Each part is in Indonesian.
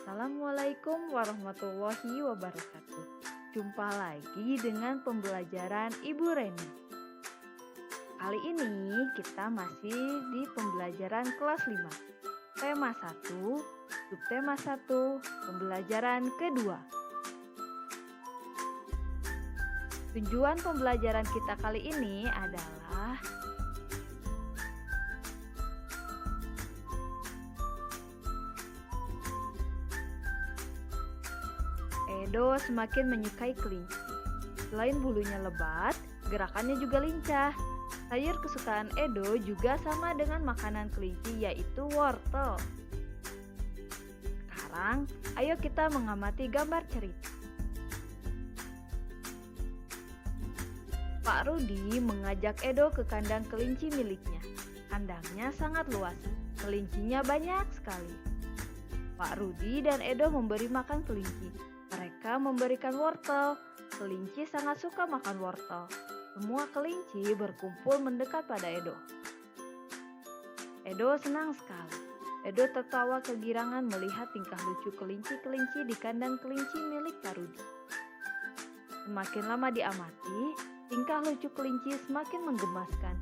Assalamualaikum warahmatullahi wabarakatuh. Jumpa lagi dengan pembelajaran Ibu Reni. Kali ini kita masih di pembelajaran kelas 5. Tema 1, subtema 1, pembelajaran kedua. Tujuan pembelajaran kita kali ini adalah Edo semakin menyukai kelinci. Selain bulunya lebat, gerakannya juga lincah. Sayur kesukaan Edo juga sama dengan makanan kelinci, yaitu wortel. Sekarang, ayo kita mengamati gambar cerita. Pak Rudi mengajak Edo ke kandang kelinci miliknya. Kandangnya sangat luas, kelincinya banyak sekali. Pak Rudi dan Edo memberi makan kelinci. Mereka memberikan wortel. Kelinci sangat suka makan wortel. Semua kelinci berkumpul mendekat pada Edo. Edo senang sekali. Edo tertawa kegirangan melihat tingkah lucu kelinci-kelinci di kandang kelinci milik Pak Rudi. Semakin lama diamati, tingkah lucu kelinci semakin menggemaskan.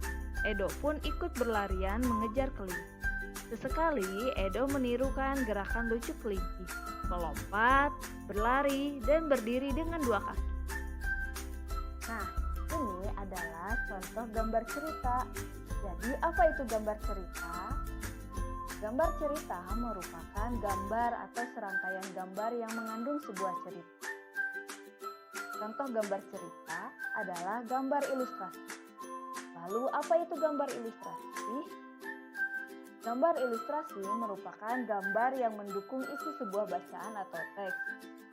Edo pun ikut berlarian mengejar kelinci. Sesekali Edo menirukan gerakan lucu kelinci, melompat, berlari, dan berdiri dengan dua kaki. Nah, ini adalah contoh gambar cerita. Jadi, apa itu gambar cerita? Gambar cerita merupakan gambar atau serangkaian gambar yang mengandung sebuah cerita. Contoh gambar cerita adalah gambar ilustrasi. Lalu, apa itu gambar ilustrasi? Gambar ilustrasi merupakan gambar yang mendukung isi sebuah bacaan atau teks.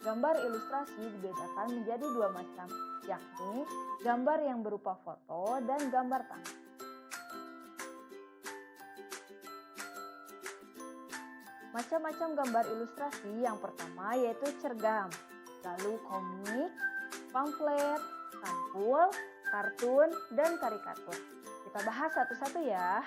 Gambar ilustrasi dibedakan menjadi dua macam, yakni gambar yang berupa foto dan gambar tangan. Macam-macam gambar ilustrasi yang pertama yaitu cergam, lalu komik, pamflet, sampul, kartun, dan karikatur. Kita bahas satu-satu ya.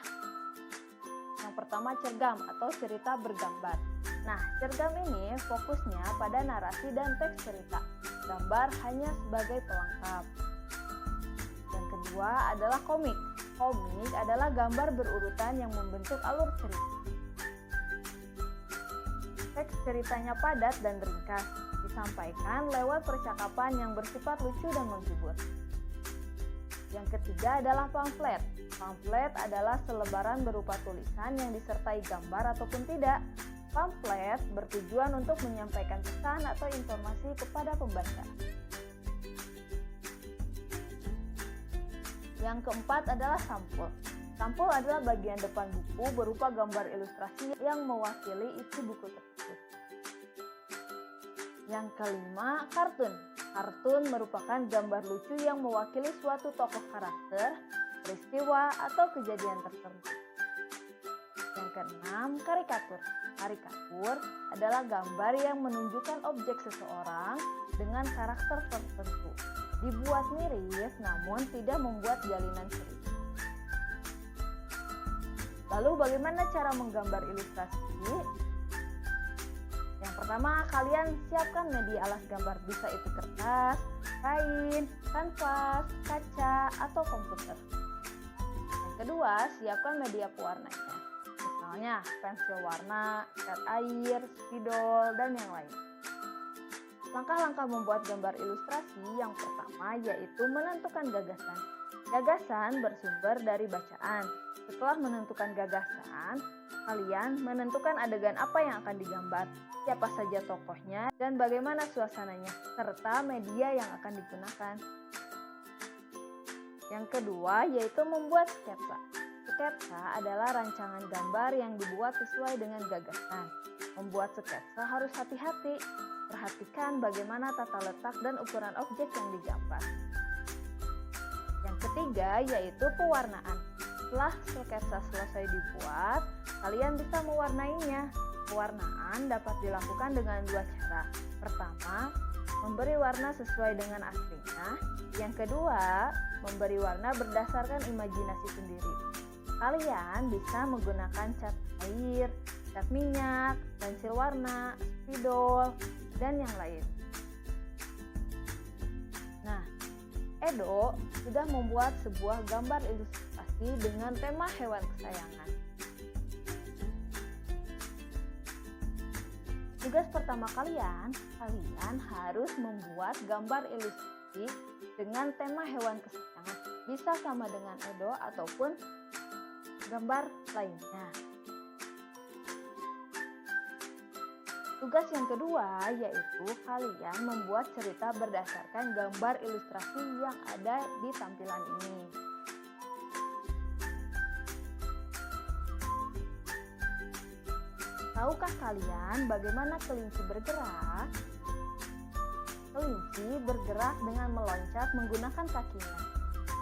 Yang pertama cergam atau cerita bergambar. Nah, cergam ini fokusnya pada narasi dan teks cerita. Gambar hanya sebagai pelengkap. Yang kedua adalah komik. Komik adalah gambar berurutan yang membentuk alur cerita. Teks ceritanya padat dan ringkas, disampaikan lewat percakapan yang bersifat lucu dan menghibur. Yang ketiga adalah pamflet. Pamflet adalah selebaran berupa tulisan yang disertai gambar ataupun tidak. Pamflet bertujuan untuk menyampaikan pesan atau informasi kepada pembaca. Yang keempat adalah sampul. Sampul adalah bagian depan buku berupa gambar ilustrasi yang mewakili isi buku tersebut. Yang kelima, kartun. Kartun merupakan gambar lucu yang mewakili suatu tokoh karakter, peristiwa, atau kejadian tertentu. Yang keenam, karikatur. Karikatur adalah gambar yang menunjukkan objek seseorang dengan karakter tertentu. Dibuat miris namun tidak membuat jalinan cerita. Lalu bagaimana cara menggambar ilustrasi? Yang pertama, kalian siapkan media alas gambar, bisa itu kertas, kain, kanvas, kaca, atau komputer. Yang kedua, siapkan media pewarnanya. Misalnya pensil warna, cat air, spidol, dan yang lain. Langkah-langkah membuat gambar ilustrasi yang pertama yaitu menentukan gagasan. Gagasan bersumber dari bacaan. Setelah menentukan gagasan, kalian menentukan adegan apa yang akan digambar, siapa saja tokohnya, dan bagaimana suasananya, serta media yang akan digunakan. Yang kedua yaitu membuat sketsa. Sketsa adalah rancangan gambar yang dibuat sesuai dengan gagasan. Membuat sketsa harus hati-hati. Perhatikan bagaimana tata letak dan ukuran objek yang digambar. Yang ketiga yaitu pewarnaan. Setelah sketsa selesai dibuat, kalian bisa mewarnainya. Pewarnaan dapat dilakukan dengan dua cara. Pertama, memberi warna sesuai dengan aslinya. Yang kedua, memberi warna berdasarkan imajinasi sendiri. Kalian bisa menggunakan cat air, cat minyak, pensil warna, spidol, dan yang lain. Nah, Edo sudah membuat sebuah gambar ilustrasi dengan tema hewan kesayangan. Tugas pertama kalian harus membuat gambar ilustrasi dengan tema hewan kesayangan. Bisa sama dengan Edo ataupun gambar lainnya. Tugas yang kedua yaitu kalian membuat cerita berdasarkan gambar ilustrasi yang ada di tampilan ini. Tahukah kalian bagaimana kelinci bergerak? Kelinci bergerak dengan meloncat menggunakan kakinya.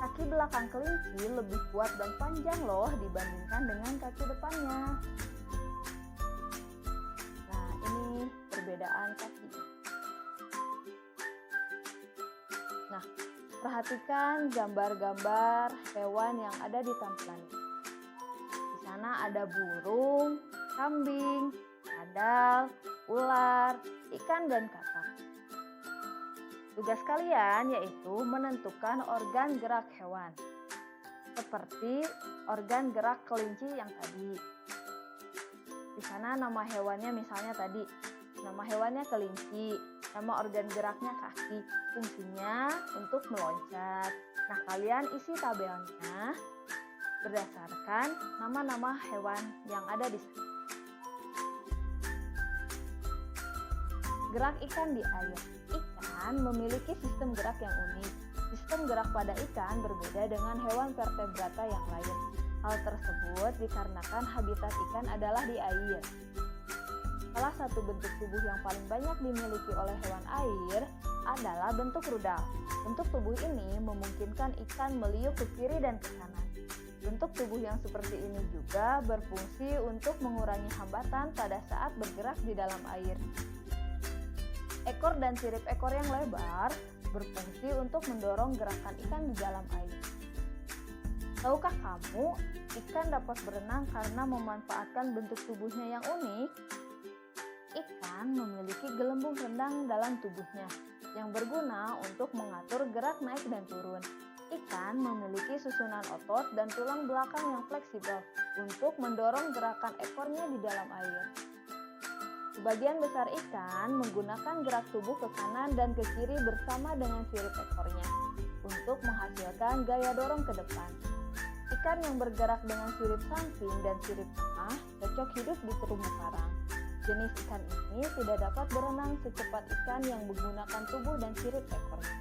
Kaki belakang kelinci lebih kuat dan panjang loh dibandingkan dengan kaki depannya. Nah, ini perbedaan kaki. Nah, perhatikan gambar-gambar hewan yang ada di tampilan ini. Di sana ada burung, kambing, kadal, ular, ikan, dan katak. Tugas kalian yaitu menentukan organ gerak hewan, seperti organ gerak kelinci yang tadi. Di sana nama hewannya misalnya tadi, nama hewannya kelinci, nama organ geraknya kaki, fungsinya untuk meloncat. Nah, kalian isi tabelnya berdasarkan nama-nama hewan yang ada di sana. Gerak ikan di air. Ikan memiliki sistem gerak yang unik. Sistem gerak pada ikan berbeda dengan hewan vertebrata yang lain. Hal tersebut dikarenakan habitat ikan adalah di air. Salah satu bentuk tubuh yang paling banyak dimiliki oleh hewan air adalah bentuk rudal. Bentuk tubuh ini memungkinkan ikan meliuk ke kiri dan ke kanan. Bentuk tubuh yang seperti ini juga berfungsi untuk mengurangi hambatan pada saat bergerak di dalam air. Ekor dan sirip ekor yang lebar berfungsi untuk mendorong gerakan ikan di dalam air. Tahukah kamu, ikan dapat berenang karena memanfaatkan bentuk tubuhnya yang unik? Ikan memiliki gelembung rendang dalam tubuhnya yang berguna untuk mengatur gerak naik dan turun. Ikan memiliki susunan otot dan tulang belakang yang fleksibel untuk mendorong gerakan ekornya di dalam air. Sebagian besar ikan menggunakan gerak tubuh ke kanan dan ke kiri bersama dengan sirip ekornya untuk menghasilkan gaya dorong ke depan. Ikan yang bergerak dengan sirip samping dan sirip tengah cocok hidup di terumbu karang. Jenis ikan ini tidak dapat berenang secepat ikan yang menggunakan tubuh dan sirip ekornya.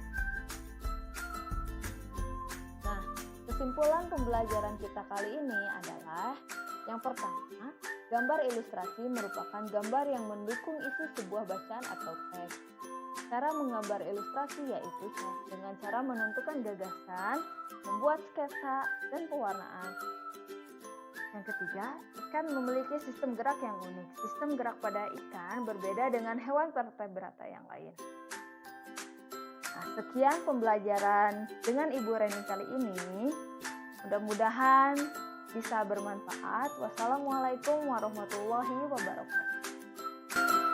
Nah, kesimpulan pembelajaran kita kali ini adalah yang pertama, gambar ilustrasi merupakan gambar yang mendukung isi sebuah bacaan atau teks. Cara menggambar ilustrasi yaitu dengan cara menentukan gagasan, membuat sketsa, dan pewarnaan. Yang ketiga, ikan memiliki sistem gerak yang unik. Sistem gerak pada ikan berbeda dengan hewan vertebrata yang lain. Nah, sekian pembelajaran dengan Ibu Reni kali ini. Mudah-mudahan bisa bermanfaat. Wassalamualaikum warahmatullahi wabarakatuh.